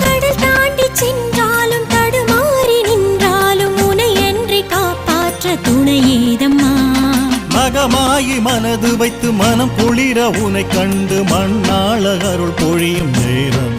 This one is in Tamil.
கடல் தாண்டி சென்றாலும் தடுமாறி நின்றாலும் உனை என்று காப்பாற்ற துணையேதம்மா. மகமாயி மனது வைத்து மனம் குளிர உனை கண்டு மண்ணாள அருள் பொழியும் நேரம்